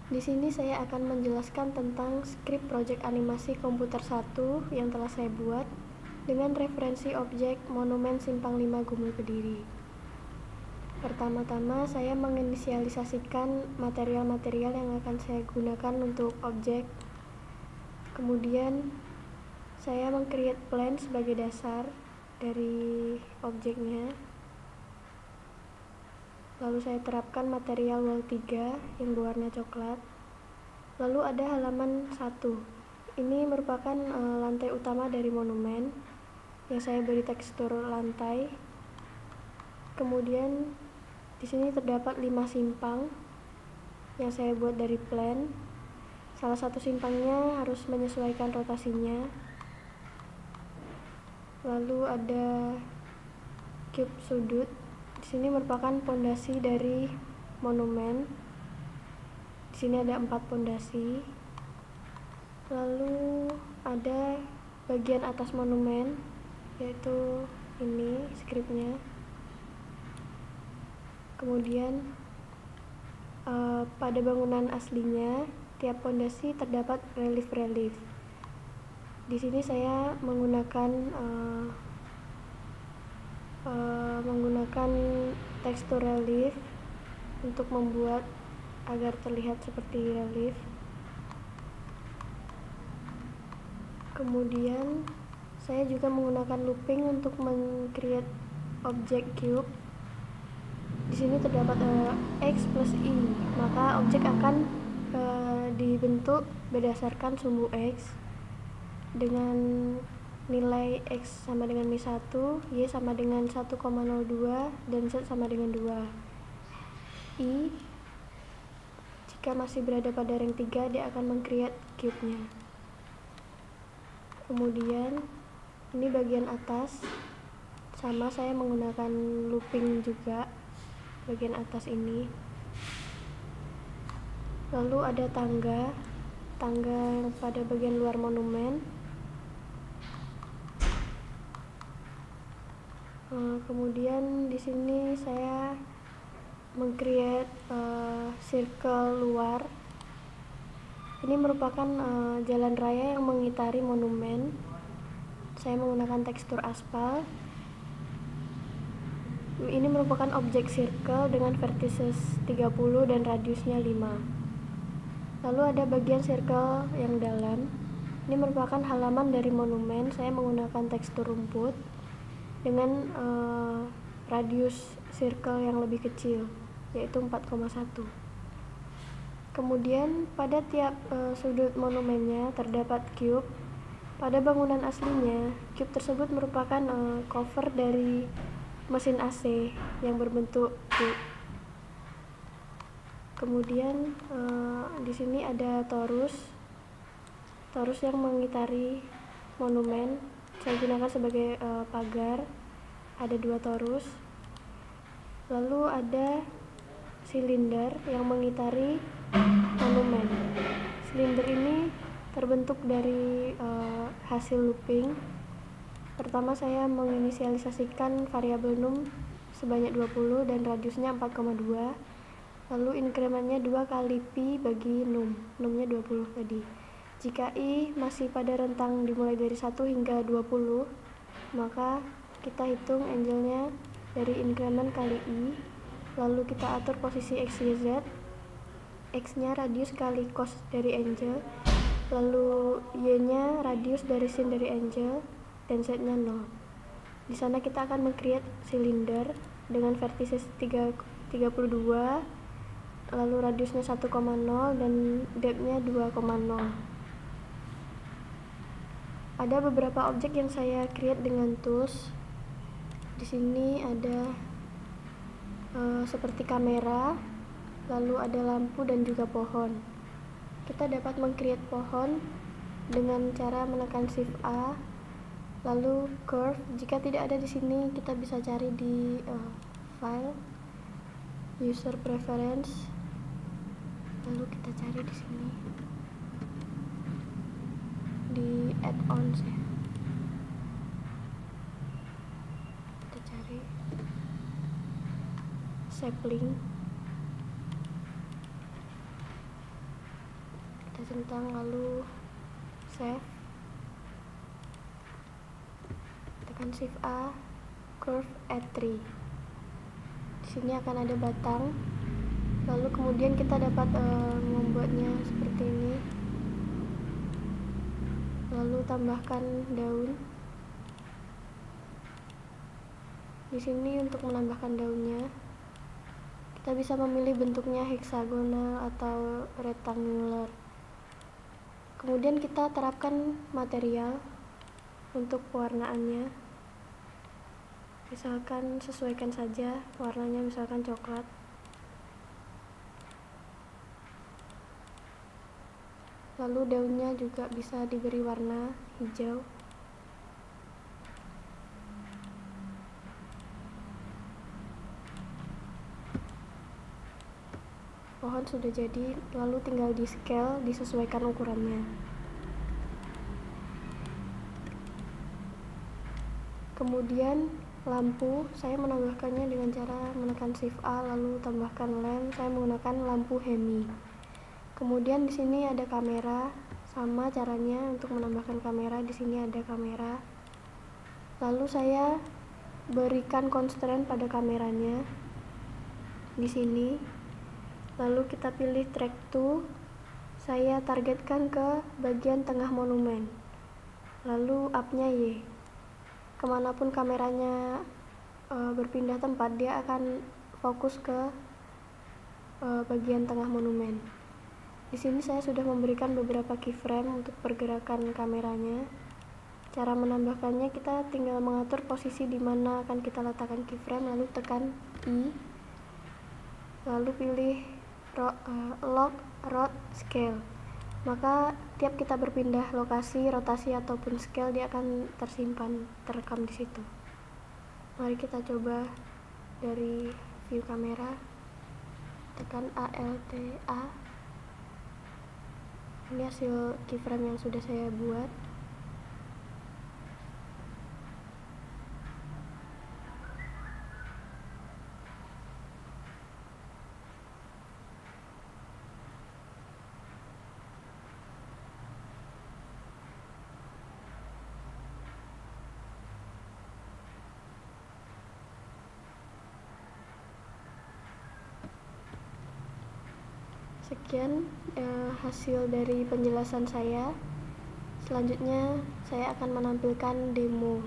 Di sini saya akan menjelaskan tentang skrip project animasi komputer 1 yang telah saya buat dengan referensi objek Monumen Simpang 5 Gumul Kediri. Pertama-tama saya menginisialisasikan material-material yang akan saya gunakan untuk objek. Kemudian saya meng-create plan sebagai dasar dari objeknya. Lalu saya terapkan material wall 3 yang berwarna coklat. Lalu ada halaman 1. Ini merupakan lantai utama dari monumen yang saya beri tekstur lantai. Kemudian di sini terdapat 5 simpang yang saya buat dari plan. Salah satu simpangnya harus menyesuaikan rotasinya. Lalu ada cube sudut. Di sini merupakan pondasi dari monumen. Di sini ada 4 pondasi. Lalu ada bagian atas monumen, yaitu ini skripnya. Kemudian pada bangunan aslinya, tiap pondasi terdapat relief-relief. Di sini saya menggunakan tekstur relief untuk membuat agar terlihat seperti relief. Kemudian saya juga menggunakan looping untuk men-create objek cube. Di sini terdapat X plus Y, maka objek akan dibentuk berdasarkan sumbu X dengan nilai X sama dengan Mi 1, Y sama dengan 1,02, dan Z sama dengan 2. I, jika masih berada pada rank 3, dia akan meng-create cube-nya. Kemudian ini bagian atas, sama saya menggunakan looping juga bagian atas ini. Lalu ada tangga pada bagian luar monumen. Kemudian di sini saya meng-create circle luar. Ini merupakan jalan raya yang mengitari monumen. Saya menggunakan tekstur aspal. Ini merupakan objek circle dengan vertices 30 dan radiusnya 5. Lalu ada bagian circle yang dalam. Ini merupakan halaman dari monumen. Saya menggunakan tekstur rumput dengan radius circle yang lebih kecil, yaitu 4,1. Kemudian pada tiap sudut monumennya terdapat cube. Pada bangunan aslinya, cube tersebut merupakan cover dari mesin AC yang berbentuk cube. Kemudian di sini ada torus yang mengitari monumen. Saya gunakan sebagai pagar. Ada 2 torus. Lalu ada silinder yang mengitari monumen. Silinder ini terbentuk dari hasil looping. Pertama saya menginisialisasikan variabel num sebanyak 20 dan radiusnya 4,2. Lalu inkremennya 2 kali pi bagi numnya 20 tadi. Jika i masih pada rentang dimulai dari 1 hingga 20, maka kita hitung angle-nya dari inkremen kali i. Lalu kita atur posisi x, y, z. X-nya radius kali cos dari angle. Lalu y-nya radius dari sin dari angle, dan z-nya 0. Di sana kita akan meng-create silinder dengan vertices 32, lalu radiusnya 1,0 dan depth-nya 2,0. Ada beberapa objek yang saya create dengan tools. Di sini ada seperti kamera, lalu ada lampu dan juga pohon. Kita dapat meng-create pohon dengan cara menekan Shift A, lalu curve. Jika tidak ada di sini, kita bisa cari di file, user preference, lalu kita cari di sini di add-ons ya. Kita cari sapling. centang, lalu save, tekan shift A, curve add 3. Di sini akan ada batang, lalu kemudian kita dapat membuatnya seperti ini, lalu tambahkan daun. Di sini untuk menambahkan daunnya kita bisa memilih bentuknya heksagonal atau rectangular. Kemudian kita terapkan material untuk pewarnaannya, misalkan sesuaikan saja warnanya, misalkan coklat. Lalu daunnya juga bisa diberi warna hijau. Pohon sudah jadi, lalu tinggal di scale, disesuaikan ukurannya. Kemudian lampu, saya menambahkannya dengan cara menekan shift A lalu tambahkan lamp. Saya menggunakan lampu Hemi. Kemudian di sini ada kamera, sama caranya untuk menambahkan kamera. Di sini ada kamera. Lalu saya berikan constraint pada kameranya di sini. Lalu kita pilih track to. Saya targetkan ke bagian tengah monumen. Lalu up-nya Y. Kemanapun kameranya berpindah tempat, dia akan fokus ke bagian tengah monumen. Di sini saya sudah memberikan beberapa keyframe untuk pergerakan kameranya. Cara menambahkannya, kita tinggal mengatur posisi di mana akan kita letakkan keyframe, lalu tekan I, lalu pilih lock rot scale. Maka tiap kita berpindah lokasi, rotasi ataupun scale, dia akan tersimpan, terekam di situ. Mari kita coba dari view kamera. Tekan ALTA. Ini hasil keyframe yang sudah saya buat. Sekian hasil dari penjelasan saya. Selanjutnya saya akan menampilkan demo.